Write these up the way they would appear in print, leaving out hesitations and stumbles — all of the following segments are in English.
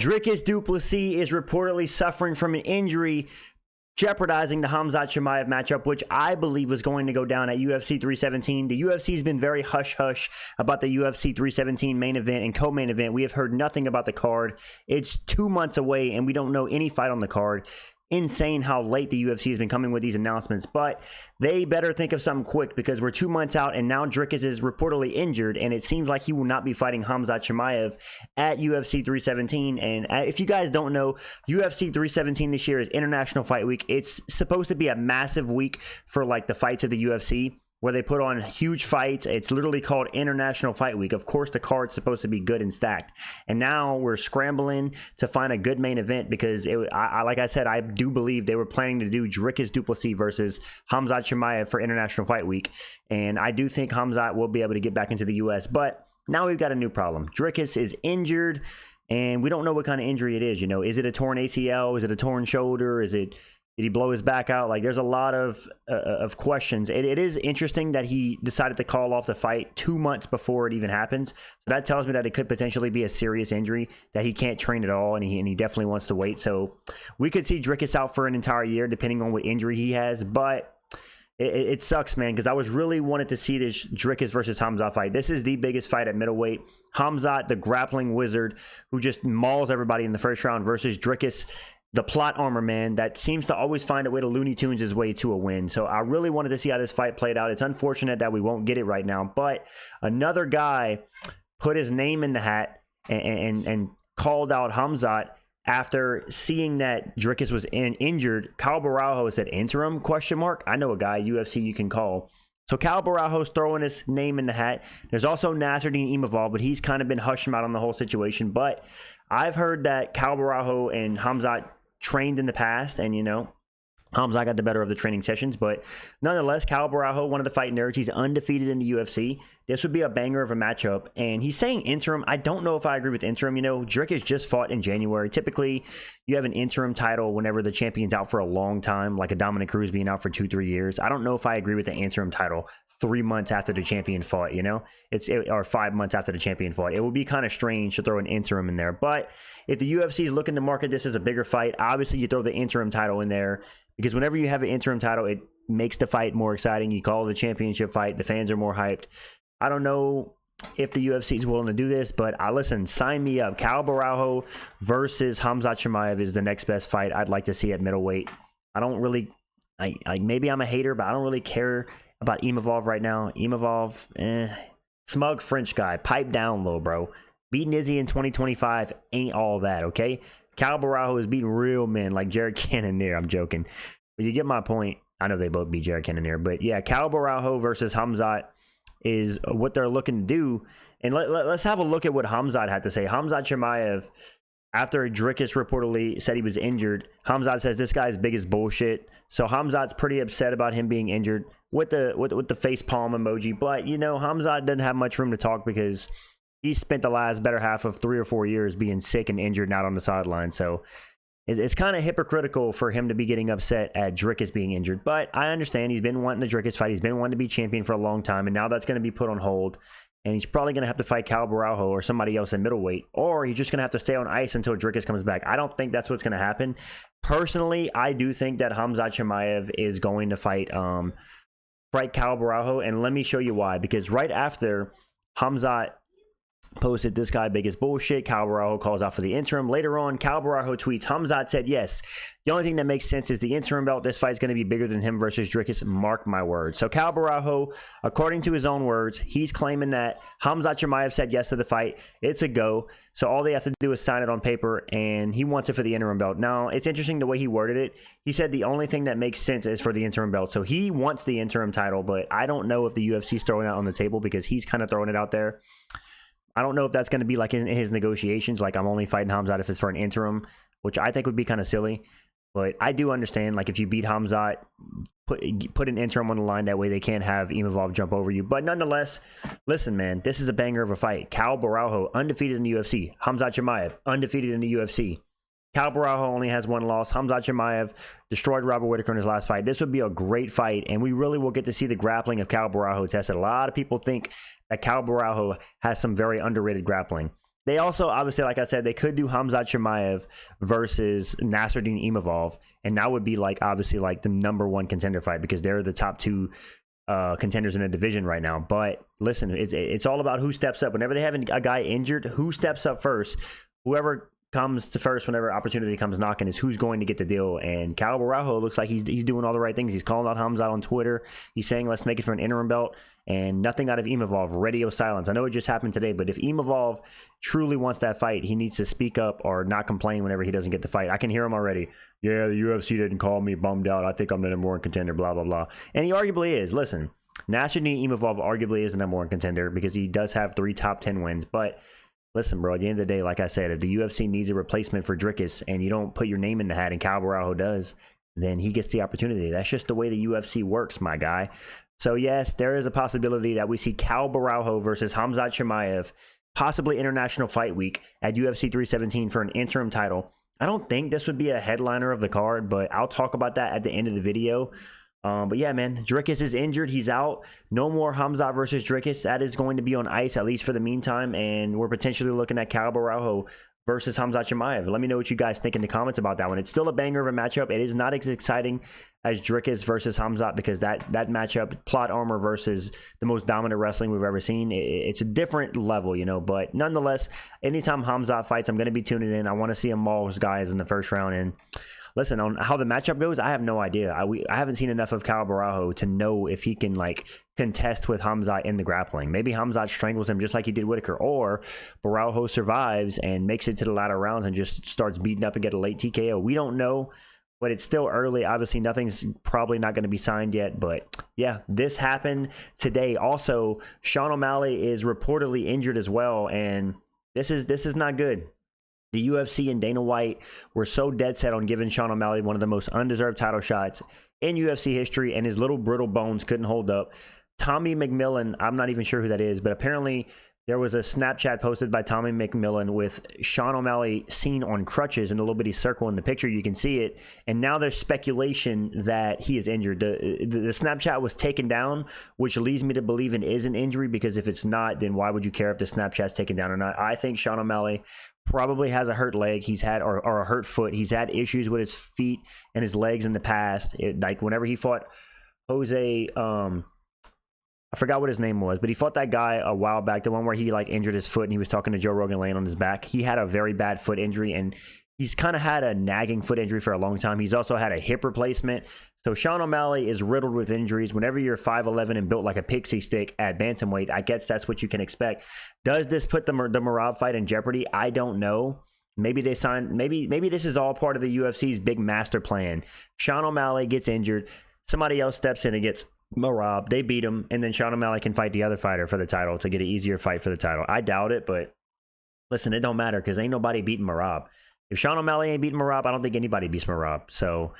Dricus Du Plessis is reportedly suffering from an injury jeopardizing the Khamzat Chimaev matchup, which I believe was going to go down at UFC 317. The UFC has been very hush-hush about the UFC 317 main event and co-main event. We have heard nothing about the card. It's 2 months away, and we don't know any fight on the card. Insane how late the UFC has been coming with these announcements, but they better think of something quick because we're 2 months out and now Dricus is reportedly injured and it seems like he will not be fighting Khamzat Chimaev at UFC 317. And if you guys don't know, UFC 317 this year is International Fight Week. It's supposed to be a massive week for like the fights of the UFC, where they put on huge fights. It's literally called International Fight Week. Of course, the card's supposed to be good and stacked. And now we're scrambling to find a good main event because, like I said, I do believe they were planning to do Dricus Du Plessis versus Khamzat Chimaev for International Fight Week. And I do think Khamzat will be able to get back into the U.S. But now we've got a new problem. Dricus is injured, and we don't know what kind of injury it is. You know, is it a torn ACL? Is it a torn shoulder? Did he blow his back out? Like, there's a lot of questions. It is interesting that he decided to call off the fight 2 months before it even happens. So that tells me that it could potentially be a serious injury, that he can't train at all, and he definitely wants to wait. So we could see Dricus out for an entire year, depending on what injury he has. But it sucks, man, because I was really wanted to see this Dricus versus Khamzat fight. This is the biggest fight at middleweight. Khamzat, the grappling wizard, who just mauls everybody in the first round, versus Dricus, the plot armor man that seems to always find a way to Looney Tunes his way to a win. So I really wanted to see how this fight played out. It's unfortunate that we won't get it right now, but another guy put his name in the hat and called out Khamzat after seeing that Dricus was injured. Caio Borralho said interim ? I know a guy, UFC, you can call. So Caio Borralho's throwing his name in the hat. There's also Nasruddin Imavov, but he's kind of been hushing out on the whole situation. But I've heard that Caio Borralho and Khamzat trained in the past, and you know, Khamzat got the better of the training sessions, but nonetheless, Caio Borralho, one of the fight nerds, he's undefeated in the UFC. This would be a banger of a matchup, and he's saying interim. I don't know if I agree with interim. You know, Dricus just fought in January. Typically, you have an interim title whenever the champion's out for a long time, like a Dominic Cruz being out for 2-3 years. I don't know if I agree with the interim title 3 months after the champion fought, you know, or 5 months after the champion fought. It would be kind of strange to throw an interim in there. But if the UFC is looking to market this as a bigger fight, obviously you throw the interim title in there, because whenever you have an interim title, it makes the fight more exciting. You call it the championship fight. The fans are more hyped. I don't know if the UFC is willing to do this, but listen, sign me up. Caio Borralho versus Khamzat Chimaev is the next best fight I'd like to see at middleweight. I don't really, maybe I'm a hater, but I don't really care about Imavov right now. Imavov, smug French guy. Pipe down low, bro. Beating Izzy in 2025 ain't all that, okay? Caio Borralho is beating real men like Jared Cannonier. I'm joking. But you get my point. I know they both beat Jared Cannonier. But yeah, Caio Borralho versus Khamzat is what they're looking to do. And let's have a look at what Khamzat had to say. Khamzat Chimaev, after Dricus reportedly said he was injured, Khamzat says this guy's big as bullshit. So Khamzat's pretty upset about him being injured with the face palm emoji. But you know, Khamzat doesn't have much room to talk because he spent the last better half of 3 or 4 years being sick and injured and out on the sideline. So it's kind of hypocritical for him to be getting upset at Dricus being injured. But I understand he's been wanting the Dricus fight. He's been wanting to be champion for a long time, and now that's going to be put on hold. And he's probably going to have to fight Caio Borralho or somebody else in middleweight, or he's just going to have to stay on ice until Dricus comes back. I don't think that's what's going to happen. Personally, I do think that Khamzat Chimaev is going to fight Caio Borralho, and let me show you why. Because right after Khamzat posted this guy big as bullshit, Caio Borralho calls out for the interim. Later on, Caio Borralho tweets, Khamzat said yes. The only thing that makes sense is the interim belt. This fight's going to be bigger than him versus Dricus. Mark my words. So Caio Borralho, according to his own words, he's claiming that Khamzat Chimaev said yes to the fight. It's a go. So all they have to do is sign it on paper, and he wants it for the interim belt. Now, it's interesting the way he worded it. He said the only thing that makes sense is for the interim belt. So he wants the interim title, but I don't know if the UFC's throwing it on the table because he's kind of throwing it out there. I don't know if that's going to be like in his negotiations, like I'm only fighting Khamzat if it's for an interim, which I think would be kind of silly. But I do understand, like, if you beat Khamzat, put an interim on the line. That way they can't have Imavov jump over you. But nonetheless, listen, man, this is a banger of a fight. Caio Borralho, undefeated in the UFC. Khamzat Chimaev, undefeated in the UFC. Caio Borralho only has one loss. Khamzat Chimaev destroyed Robert Whitaker in his last fight. This would be a great fight, and we really will get to see the grappling of Caio Borralho tested. A lot of people think that Caio Borralho has some very underrated grappling. They also, obviously, like I said, they could do Khamzat Chimaev versus Nasruddin Imavov, and that would be like obviously like the #1 contender fight because they're the top 2 contenders in the division right now. But listen, it's all about who steps up. Whenever they have a guy injured, who steps up first? Whoever comes to first whenever opportunity comes knocking is who's going to get the deal. And Caio Borralho looks like he's doing all the right things. He's calling out Khamzat on Twitter. He's saying let's make it for an interim belt, and nothing out of Imavov. Radio silence. I know it just happened today, but if Imavov truly wants that fight, he needs to speak up or not complain whenever he doesn't get the fight. I can hear him already. Yeah, the UFC didn't call me, bummed out. I think I'm the #1 contender, blah, blah, blah. And he arguably is. Listen, Nasruddin Imavov arguably is the #1 contender because he does have 3 top 10 wins, but listen, bro, at the end of the day, like I said, if the UFC needs a replacement for Dricus and you don't put your name in the hat and Caio Borralho does, then he gets the opportunity. That's just the way the UFC works, my guy. So, yes, there is a possibility that we see Caio Borralho versus Khamzat Chimaev, possibly International Fight Week at UFC 317 for an interim title. I don't think this would be a headliner of the card, but I'll talk about that at the end of the video. But yeah, man, Dricus is injured. He's out. No more Khamzat versus Dricus. That is going to be on ice, at least for the meantime. And we're potentially looking at Caio Borralho versus Khamzat Chimaev. Let me know what you guys think in the comments about that one. It's still a banger of a matchup. It is not as exciting as Dricus versus Khamzat because that matchup, plot armor versus the most dominant wrestling we've ever seen, it's a different level, you know. But nonetheless, anytime Khamzat fights, I'm going to be tuning in. I want to see him maul his guys in the first round. And listen, on how the matchup goes, I have no idea. I haven't seen enough of Caio Borralho to know if he can like contest with Khamzat in the grappling. Maybe Khamzat strangles him just like he did Whitaker, or Borralho survives and makes it to the latter rounds and just starts beating up and get a late TKO. We don't know, but it's still early. Obviously, nothing's probably not going to be signed yet. But yeah, this happened today. Also, Sean O'Malley is reportedly injured as well, and this is not good. The UFC and Dana White were so dead set on giving Sean O'Malley one of the most undeserved title shots in UFC history, and his little brittle bones couldn't hold up. Tommy McMillan, I'm not even sure who that is, but apparently there was a Snapchat posted by Tommy McMillan with Sean O'Malley seen on crutches in a little bitty circle in the picture. You can see it. And now there's speculation that he is injured. The Snapchat was taken down, which leads me to believe it is an injury, because if it's not, then why would you care if the Snapchat's taken down or not? I think Sean O'Malley probably has a hurt leg. He's had, or a hurt foot. He's had issues with his feet and his legs in the past. Like whenever he fought Jose, I forgot what his name was, but he fought that guy a while back, the one where he like injured his foot and he was talking to Joe Rogan laying on his back. He had a very bad foot injury, and he's kind of had a nagging foot injury for a long time. He's also had a hip replacement. So Sean O'Malley is riddled with injuries. Whenever you're 5'11" and built like a pixie stick at bantamweight, I guess that's what you can expect. Does this put the Merab fight in jeopardy? I don't know. Maybe they signed, maybe this is all part of the UFC's big master plan. Sean O'Malley gets injured. Somebody else steps in and gets Merab, they beat him, and then Sean O'Malley can fight the other fighter for the title to get an easier fight for the title. I doubt it, but listen, it don't matter because ain't nobody beating Merab. If Sean O'Malley ain't beating Merab, I don't think anybody beats Merab. So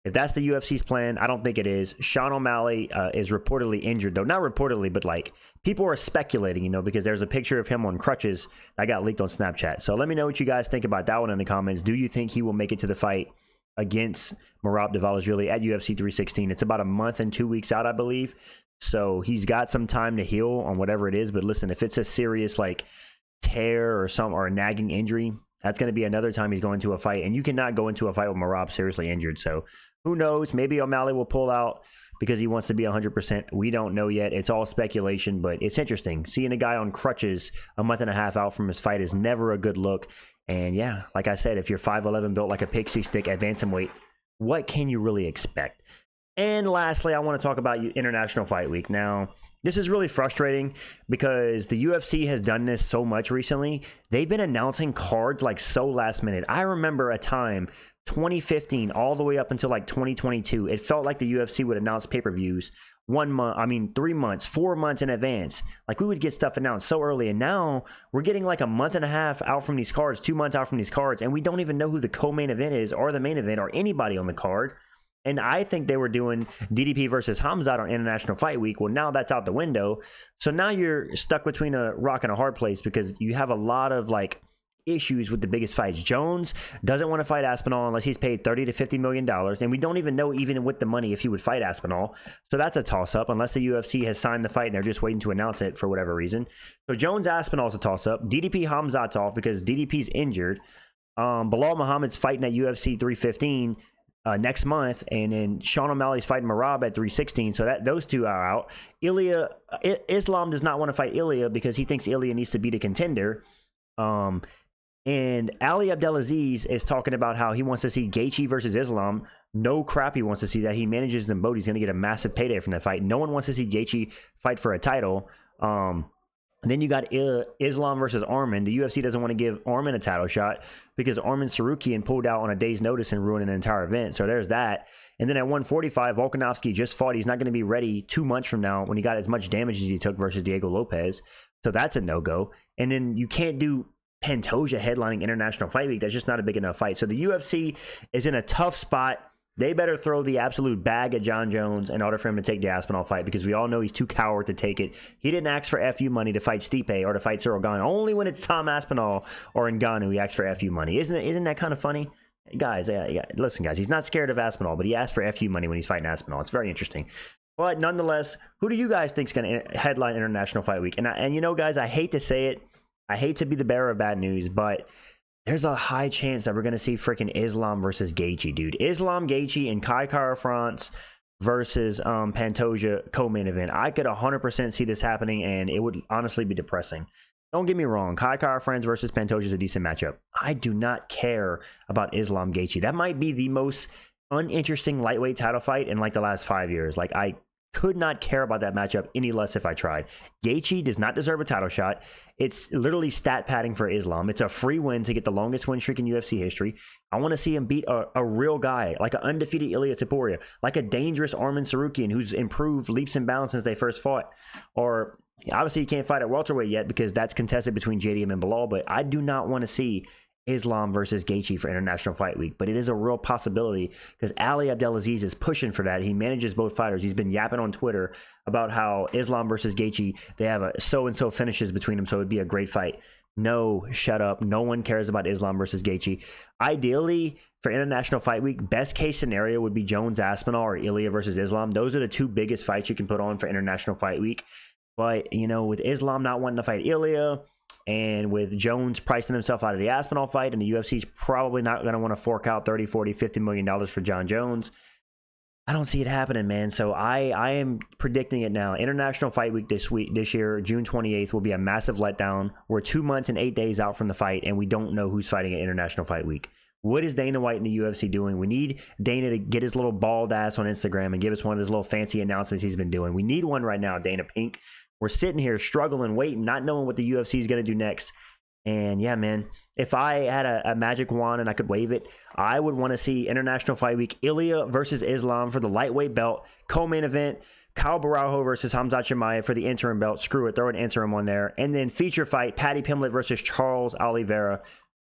if that's the UFC's plan, I don't think it is. Sean O'Malley is reportedly injured, though. Not reportedly, but like people are speculating, you know, because there's a picture of him on crutches that got leaked on Snapchat. So let me know what you guys think about that one in the comments. Do you think he will make it to the fight against Merab Dvalishvili at UFC 316? It's about a month and 2 weeks out, I believe. So he's got some time to heal on whatever it is. But listen, if it's a serious like tear or a nagging injury, that's going to be another time he's going to a fight. And you cannot go into a fight with Merab seriously injured. So who knows? Maybe O'Malley will pull out because he wants to be 100%. We don't know yet. It's all speculation, but it's interesting. Seeing a guy on crutches a month and a half out from his fight is never a good look. And yeah, like I said, if you're 5'11", built like a pixie stick at bantamweight, what can you really expect? And lastly, I want to talk about International Fight Week. Now, this is really frustrating because the UFC has done this so much recently. They've been announcing cards like so last minute. I remember a time, 2015, all the way up until like 2022, it felt like the UFC would announce pay-per-views 3 months, 4 months in advance. Like we would get stuff announced so early, and now we're getting like a month and a half out from these cards, 2 months out from these cards, and we don't even know who the co-main event is or the main event or anybody on the card. And I think they were doing DDP versus Khamzat on International Fight Week. Well, now that's out the window. So now you're stuck between a rock and a hard place because you have a lot of like issues with the biggest fights. Jones doesn't want to fight Aspinall unless he's paid $30 to $50 million, and we don't even know, even with the money, if he would fight Aspinall. So that's a toss-up, unless the UFC has signed the fight and they're just waiting to announce it for whatever reason. So Jones Aspinall is a toss-up. DDP Khamzat's off because DDP's injured. Bilal Muhammad's fighting at UFC 315 next month, and then Sean O'Malley's fighting Marab at 316, so that those two are out. Islam does not want to fight Ilya because he thinks Ilya needs to beat a contender. And Ali Abdelaziz is talking about how he wants to see Gaethje versus Islam. No crap, he wants to see that. He manages them both. He's going to get a massive payday from that fight. No one wants to see Gaethje fight for a title. Then you got Islam versus Arman. The UFC doesn't want to give Arman a title shot because Arman Sarukian pulled out on a day's notice and ruined an entire event. So there's that. And then at 145, Volkanovski just fought. He's not going to be ready 2 months from now when he got as much damage as he took versus Diego Lopez. So that's a no-go. And then you can't do Pantoja headlining International Fight Week. That's just not a big enough fight. So the UFC is in a tough spot. They better throw the absolute bag at John Jones in order for him to take the Aspinall fight, because we all know he's too coward to take it. He didn't ask for FU money to fight Stipe or to fight Cyril Gane. Only when it's Tom Aspinall or Ngannou he asked for FU money. Isn't that kind of funny? Guys, listen, guys, he's not scared of Aspinall, but he asked for FU money when he's fighting Aspinall. It's very interesting. But nonetheless, who do you guys think is going to headline International Fight Week? And you know, guys, I hate to say it. I hate to be the bearer of bad news, but there's a high chance that we're going to see freaking Islam versus Gaethje, dude. Islam, Gaethje, and Kai Kara France versus Pantoja co-main event. I could 100% see this happening, and it would honestly be depressing. Don't get me wrong. Kai Kara France versus Pantoja is a decent matchup. I do not care about Islam Gaethje. That might be the most uninteresting lightweight title fight in like the last 5 years. Like, I could not care about that matchup any less if I tried. Gaethje does not deserve a title shot. It's literally stat padding for Islam. It's a free win to get the longest win streak in UFC history. I want to see him beat a real guy, like an undefeated Ilia Topuria, like a dangerous Arman Sarukian who's improved leaps and bounds since they first fought. Or obviously you can't fight at welterweight yet because that's contested between JDM and Bilal, but I do not want to see Islam versus Gaethje for International Fight Week, but it is a real possibility because Ali Abdelaziz is pushing for that. He manages both fighters. He's been yapping on Twitter about how Islam versus Gaethje, they have a so-and-so finishes between them, so it'd be a great fight. No, shut up. No one cares about Islam versus Gaethje. Ideally, for International Fight Week, best case scenario would be Jones Aspinall or Ilya versus Islam. Those are the two biggest fights you can put on for International Fight Week. But, you know, with Islam not wanting to fight Ilya, and with Jones pricing himself out of the Aspinall fight, and the UFC's probably not going to want to fork out $30, $40, $50 million for John Jones, I don't see it happening, man. So I am predicting it now. International Fight Week this year, June 28th, will be a massive letdown. We're 2 months and 8 days out from the fight, and we don't know who's fighting at International Fight Week. What is Dana White and the UFC doing? We need Dana to get his little bald ass on Instagram and give us one of his little fancy announcements he's been doing. We need one right now, Dana Pink. We're sitting here struggling, waiting, not knowing what the UFC is going to do next. And yeah, man, if I had a magic wand and I could wave it, I would want to see International Fight Week, Ilya versus Islam for the lightweight belt, co-main event, Caio Borralho versus Khamzat Chimaev for the interim belt. Screw it, throw an interim on there. And then feature fight, Paddy Pimblett versus Charles Oliveira.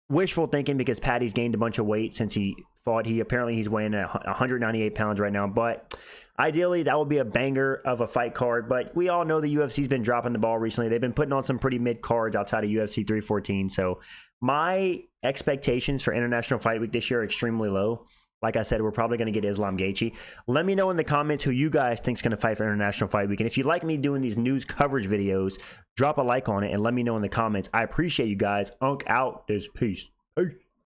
Wishful thinking because Paddy's gained a bunch of weight since he fought. He's weighing at 198 pounds right now, but ideally that will be a banger of a fight card. But we all know the UFC's been dropping the ball recently. They've been putting on some pretty mid cards outside of UFC 314. So my expectations for International Fight Week this year are extremely low. Like I said, we're probably going to get Islam Gaethje. Let me know in the comments who you guys think is going to fight for International Fight Week. And if you like me doing these news coverage videos, drop a like on it and let me know in the comments. I appreciate you guys. Unk out. Peace. Peace.